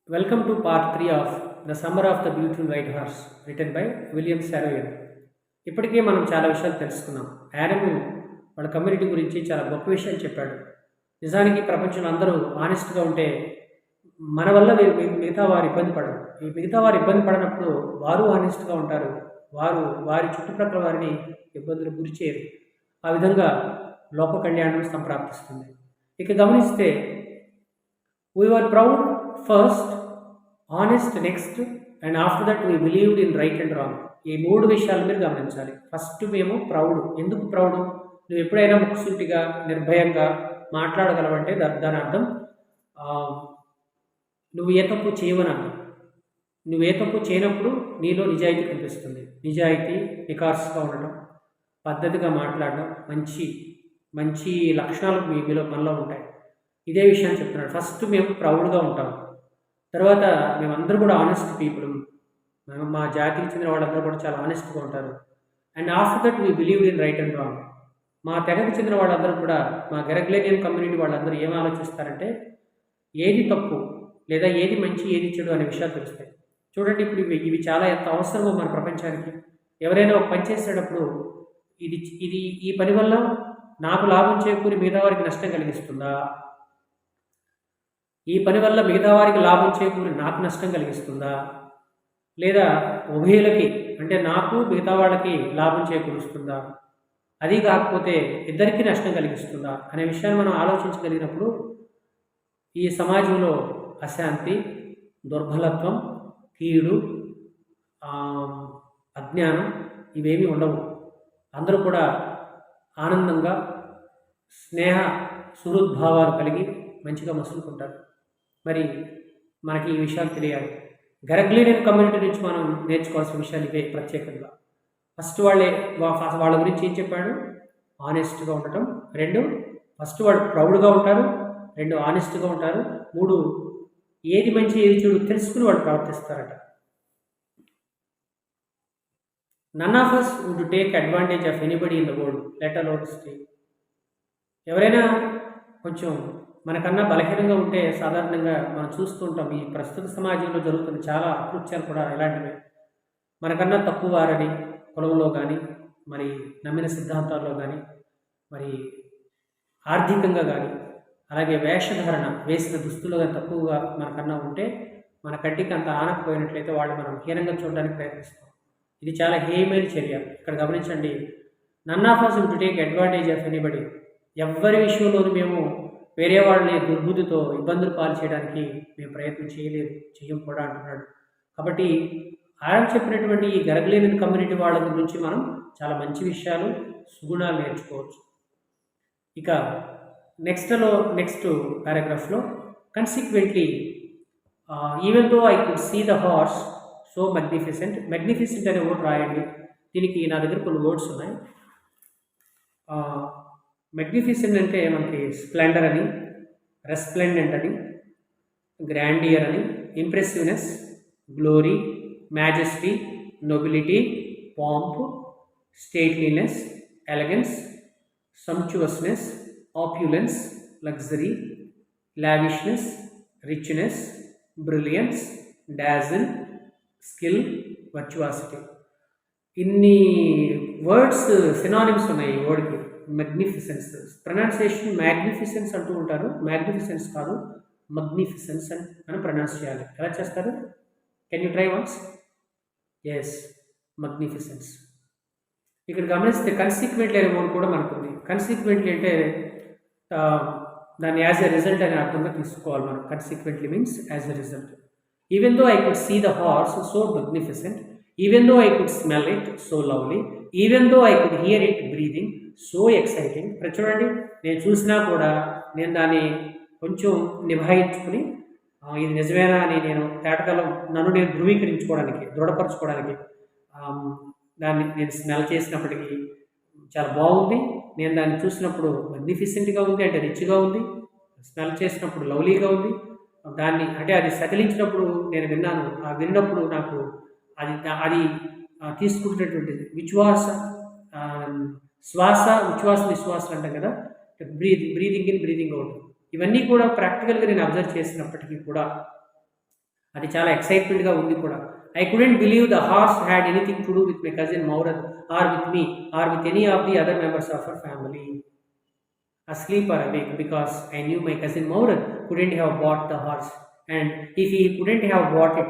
Welcome to part 3 of The Summer of the Beautiful White Horse, written by William Saroyan. ఇప్పటికే మనం చాలా విషయాలు తెలుసుకున్నాం. యాడము వాళ్ళ కమ్యూనిటీ గురించి చాలా గొప్ప విషయాలు చెప్పాడు. నిజానికి ప్రపంచంలో అందరూ ఆనెస్ట్గా ఉంటే మన వల్ల మిగతా వారు ఇబ్బంది పడరు. ఈ మిగతా వారు ఇబ్బంది పడినప్పుడు వారు ఆనెస్ట్గా ఉంటారు. వారు వారి చుట్టుప్రక్కల వారిని ఇబ్బందులు గురి చేయరు. ఆ విధంగా లోక కళ్యాణం సంప్రాప్తిస్తుంది. ఇక గమనిస్తే we were proud first, honest next, and after that we believed in right and wrong. ఈ మూడు విషయాలు మీరు గమనించాలి. ఫస్ట్ మేము ప్రౌడ్. ఎందుకు ప్రౌడ్? నువ్వు ఎప్పుడైనా ముక్కుసూటిగా నిర్భయంగా మాట్లాడగలవంటే దాని అర్థం నువ్వు ఏ తప్పు చేయవని అర్థం. నువ్వు ఏ తప్పు చేయనప్పుడు నీలో నిజాయితీ కనిపిస్తుంది. నిజాయితీ, నికార్సుగా ఉండటం, పద్ధతిగా మాట్లాడడం, మంచి మంచి లక్షణాలు మీలో మనలో ఉంటాయి. ఇదే విషయాన్ని చెప్తున్నాడు. ఫస్ట్ మేము ప్రౌడ్గా ఉంటాం. తర్వాత మేమందరూ కూడా ఆనెస్ట్ పీపుల్. మా జాతికి చెందిన వాళ్ళందరూ కూడా చాలా ఆనెస్ట్గా ఉంటారు. And after that we believed in right and wrong. మా తెగకు చెందిన వాళ్ళందరూ కూడా, మా గెరగ్లేనియన్ కమ్యూనిటీ వాళ్ళందరూ ఏం ఆలోచిస్తారంటే ఏది తప్పు లేదా ఏది మంచి ఏది చెడు అనే విషయాలు తెలుస్తాయి. చూడండి, ఇప్పుడు ఇవి చాలా ఎంత అవసరమో మన ప్రపంచానికి. ఎవరైనా ఒక పని చేసేటప్పుడు ఇది ఇది ఈ పని వల్ల నాకు లాభం చేకూరి మిగతా వారికి నష్టం కలిగిస్తుందా, ఈ పని వల్ల మిగతా వారికి లాభం చేకూరి నాకు నష్టం కలిగిస్తుందా, లేదా ఉభయులకి అంటే నాకు మిగతా వాళ్ళకి లాభం చేకూరుస్తుందా, అది కాకపోతే ఇద్దరికీ నష్టం కలిగిస్తుందా అనే విషయాన్ని మనం ఆలోచించగలిగినప్పుడు ఈ సమాజంలో అశాంతి, దుర్బలత్వం, కీడు, అజ్ఞానం ఇవేమీ ఉండవు. అందరూ కూడా ఆనందంగా స్నేహ సుహృద్భావాలు కలిగి మంచిగా మసులుకుంటారు. మరి మనకి ఈ విషయాలు తెలియాలి. గెరగ్లేనియన్ కమ్యూనిటీ నుంచి మనం నేర్చుకోవాల్సిన విషయాలు ఇవే ప్రత్యేకంగా. ఫస్ట్ వాళ్ళ గురించి ఏం చెప్పాడు? ఆనెస్ట్గా ఉండటం. ఫస్ట్ వాళ్ళు ప్రౌడ్గా ఉంటారు. ఆనెస్ట్గా ఉంటారు. ఏది మంచి ఏది చెడు తెలుసుకుని వాళ్ళు ప్రవర్తిస్తారట. None of us would take advantage of anybody in the world, let alone stay. ఎవరైనా కొంచెం మనకన్నా బలహీనంగా ఉంటే సాధారణంగా మనం చూస్తూ ఉంటాం. ఈ ప్రస్తుత సమాజంలో జరుగుతున్న చాలా అకృత్యాలు కూడా ఇలాంటివే. మనకన్నా తక్కువ వారని కులంలో కానీ, మరి నమ్మిన సిద్ధాంతాల్లో కానీ, మరి ఆర్థికంగా కానీ, అలాగే వేషధారణ వేసిన దుస్తులు కానీ తక్కువగా మనకన్నా ఉంటే మన కంటికి అంత ఆనకపోయినట్లయితే వాళ్ళు మనం హీనంగా చూడడానికి ప్రయత్నిస్తాం. ఇది చాలా హేయమైన చర్య. ఇక్కడ గమనించండి. None of us would take advantage of anybody. ఎవరి విషయంలోనూ మేము వేరే వాళ్ళని దుర్బుద్ధితో ఇబ్బందులు పాలు చేయడానికి మేము ప్రయత్నం చేయం కూడా అంటున్నాడు. కాబట్టి ఆయన చెప్పినటువంటి ఈ గెరగ్లేనియన్ కమ్యూనిటీ వాళ్ళ గురించి మనం చాలా మంచి విషయాలు, సుగుణాలు నేర్చుకోవచ్చు. ఇక నెక్స్ట్ పారాగ్రాఫ్లో consequently even though I could see the horse so magnificent అనే వర్డ్ రాయండి. దీనికి నా దగ్గర కొన్ని వర్డ్స్ ఉన్నాయి. మెగ్నిఫిసెంట్ అంటే మనకి స్ప్లెండర్ అని, రెస్ప్లెండెంట్ అని, గ్రాండియర్ అని, impressiveness, glory, majesty, nobility, pomp, stateliness, elegance, sumptuousness, opulence, luxury, lavishness, richness, brilliance, dazzle, skill, virtuosity. ఇన్ని వర్డ్స్ సినానిమ్స్ ఉన్నాయి ఈ వర్డ్కి. మెగ్నిఫిసెన్స్ ప్రొనౌన్సియేషన్ మ్యాగ్నిఫిసెన్స్ అంటూ ఉంటారు. మ్యాగ్నిఫిసెన్స్ కాదు, మగ్నిఫిసెన్స్ అని ప్రొనౌన్స్ చేయాలి. ఎలా చేస్తారు? Can you try once? Yes, magnificence. ఇక్కడ గమనిస్తే కన్సిక్వెంట్లీ అనే వర్డ్ కూడా మనకుంది. కన్సిక్వెంట్లీ అంటే దాన్ని యాజ్ ఎ రిజల్ట్ అనే అర్థంగా తీసుకోవాలి మనం. Consequently means as a result. Even though I could see the horse so magnificent, even though I could smell it so lovely, even though I could hear it breathing so exciting. చూడండి, నేను చూసినా కూడా నేను దాన్ని కొంచెం నిభాయించుకుని ఇది నిజమేనా అని నేను తేటకాలం నన్ను నేను ధృవీకరించుకోవడానికి, దృఢపరచుకోవడానికి దాన్ని నేను స్మెల్ చేసినప్పటికీ చాలా బాగుంది. నేను దాన్ని చూసినప్పుడు మెగ్నిఫిసెంట్గా ఉంది, అంటే రిచ్గా ఉంది. స్మెల్ చేసినప్పుడు లవ్లీగా ఉంది. దాన్ని అంటే అది సకిలించినప్పుడు నేను విన్నాను. విన్నప్పుడు నాకు అది తీసుకుంటున్నటువంటి శ్వాస, ఉచ్ఛ్వాస నిశ్వాసాలు అంటాం కదా, బ్రీదింగ్ ఇన్, బ్రీదింగ్ అవుట్, ఇవన్నీ కూడా ప్రాక్టికల్గా నేను అబ్జర్వ్ చేసినప్పటికీ కూడా అది చాలా ఎక్సైట్మెంట్గా ఉంది కూడా. I couldn't believe the horse had anything to do with my cousin Mourad or with me or with any of the other members of our family asleep or awake, because I knew my cousin Maurad couldn't have bought the horse, and if he couldn't have bought it,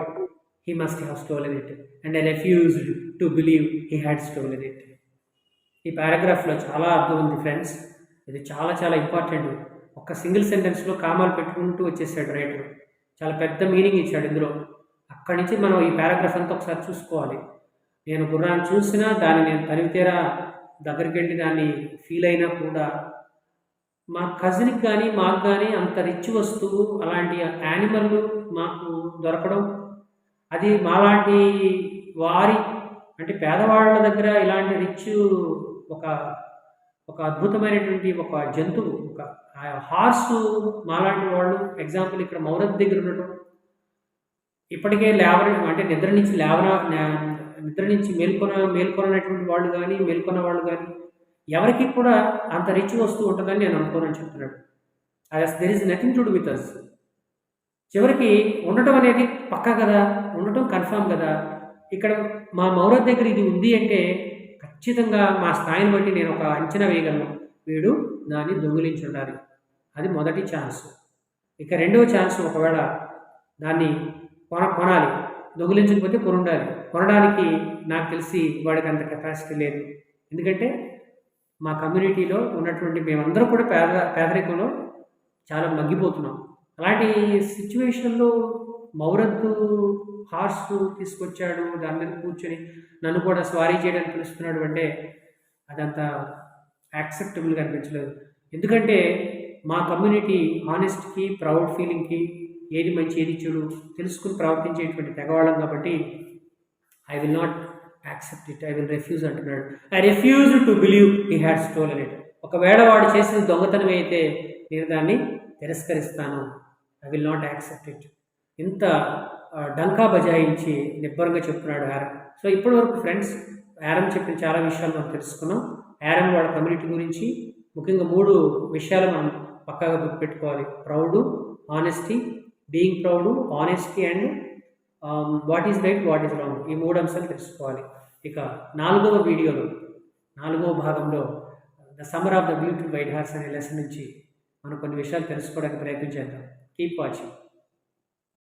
he must have stolen it, and I refused to believe he had stolen it. ఈ పారాగ్రాఫ్లో చాలా అర్థం ఉంది friends. ఇది చాలా చాలా important. ఒక single సెంటెన్స్లో కామాలు పెట్టుకుంటూ వచ్చేసాడు రైటర్. చాలా పెద్ద మీనింగ్ ఇచ్చాడు ఇందులో. అక్కడి నుంచి మనం ఈ పారాగ్రాఫ్ అంతా ఒకసారి చూసుకోవాలి. నేను గుర్రాన్ని చూసినా, దాన్ని నేను తనివితేరా దగ్గరికి వెళ్ళి దాన్ని ఫీల్ అయినా కూడా, మా కజిన్కి కానీ మాకు కానీ అంత రిచ్ వస్తువు, అలాంటి యానిమల్ మాకు దొరకడం, అది మాలాంటి వారి అంటే పేదవాళ్ళ దగ్గర ఇలాంటి రిచ్ ఒక ఒక అద్భుతమైనటువంటి ఒక జంతువు, ఒక హార్సు మాలాంటి వాళ్ళు, ఎగ్జాంపుల్ ఇక్కడ మౌరద్ దగ్గర ఉండటం, ఇప్పటికే అంటే నిద్ర నుంచి మేల్కొనటువంటి వాళ్ళు కానీ, మేల్కొన్న వాళ్ళు కానీ ఎవరికి కూడా అంత రిచ్ వస్తువు ఉంటుందని నేను అనుకోనని చెప్తున్నాడు. There is nothing to do with us. చివరికి ఉండటం అనేది పక్కా కదా, ఉండటం కన్ఫామ్ కదా. ఇక్కడ మా మౌరద్ దగ్గర ఇది ఉంది అంటే ఖచ్చితంగా మా స్థాయిని బట్టి నేను ఒక అంచనా వేయగలను, వీడు దాన్ని దొంగిలించి ఉండాలి. అది మొదటి ఛాన్స్. ఇక రెండవ ఛాన్స్, ఒకవేళ దాన్ని కొనాలి, దొంగిలించకపోతే కొనుండాలి. కొనడానికి నాకు తెలిసి వాడికి అంత కెపాసిటీ లేదు. ఎందుకంటే మా కమ్యూనిటీలో ఉన్నటువంటి మేమందరం కూడా పేదరికంలో చాలా మగ్గిపోతున్నాం. అలాంటి సిచ్యువేషన్లో మౌరద్ హార్స్ తీసుకొచ్చాడు, దాని మీద కూర్చొని నన్ను కూడా స్వారీ చేయడానికి పిలుస్తున్నాడు అంటే అదంతా యాక్సెప్టబుల్గా అనిపించలేదు. ఎందుకంటే మా కమ్యూనిటీ హానెస్ట్కి, ప్రౌడ్ ఫీలింగ్కి, ఏది మంచి ఏది చెడు తెలుసుకుని ప్రవర్తించేటువంటి తెగవాళ్ళం కాబట్టి I will not accept it, I will refuse అంటున్నాడు. I refuse to believe he had stolen it. ఒకవేళ వాడు చేసిన దొంగతనం అయితే నేను దాన్ని తిరస్కరిస్తాను. I will not accept it. ఇంత డంకా బజాయించి నిబ్బరంగా చెప్తున్నాడు యారన్. సో ఇప్పటి వరకు ఫ్రెండ్స్ యారన్ చెప్పిన చాలా విషయాలు మనం తెలుసుకున్నాం. యారన్ వాళ్ళ కమ్యూనిటీ గురించి ముఖ్యంగా 3 విషయాలు మనం పక్కాగా గుర్తుపెట్టుకోవాలి: proud, honesty, being proud, honesty and what is right, what is wrong. ఈ 3 అంశాలు తెలుసుకోవాలి. ఇక 4వ వీడియోలో, 4వ భాగంలో the summer of the beautiful white horse అనే లెసన్ నుంచి మనం కొన్ని విషయాలు తెలుసుకోవడానికి ప్రయత్నం చేద్దాం. Keep watching.